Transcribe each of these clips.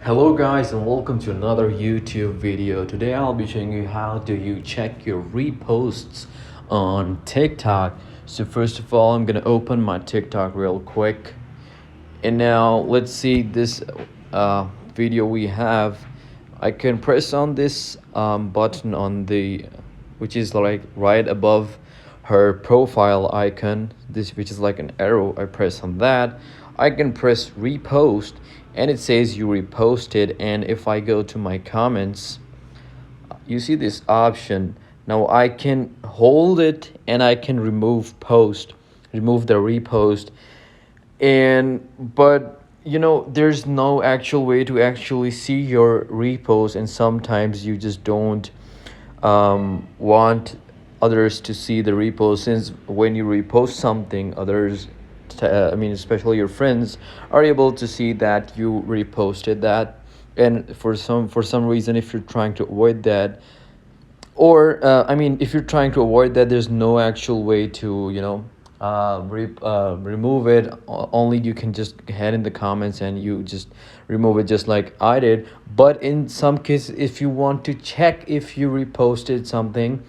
Hello guys and welcome to another YouTube video. Today I'll be showing you how do you check your reposts on TikTok. So first of all, I'm gonna open my TikTok real quick. And now let's see this video we have. I can press on this button on the which is like right above her profile icon, this which is like an arrow. I press on that. I can press repost and it says you reposted, and if I go to my comments, you see this option. Now I can hold it and I can remove the repost. And but there's no actual way to actually see your repost, and sometimes you just don't want others to see the repost, since when you repost something, others especially your friends are able to see that you reposted that. And for some reason, if you're trying to avoid that, or if you're trying to avoid that, there's no actual way to remove it. Only you can just head in the comments and you just remove it, just like I did. But in some cases, if you want to check if you reposted something,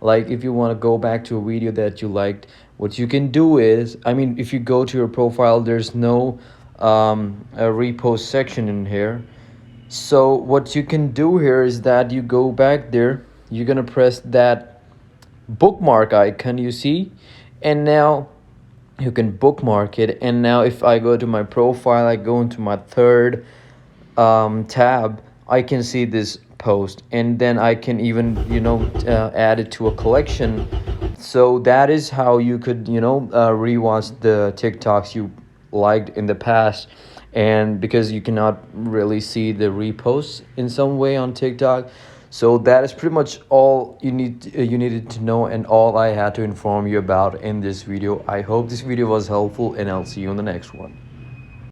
like if you want to go back to a video that you liked, what you can do is, if you go to your profile, there's no a repost section in here. So what you can do here is that you go back there, you're gonna press that bookmark icon you see, and now you can bookmark it. And now if I go to my profile, I go into my third tab, I can see this post, and then I can even add it to a collection. So that is how you could rewatch the TikToks you liked in the past. And because you cannot really see the reposts in some way on TikTok, so that is pretty much all you needed to know, and all I had to inform you about in this video. I hope this video was helpful, and I'll see you in the next one.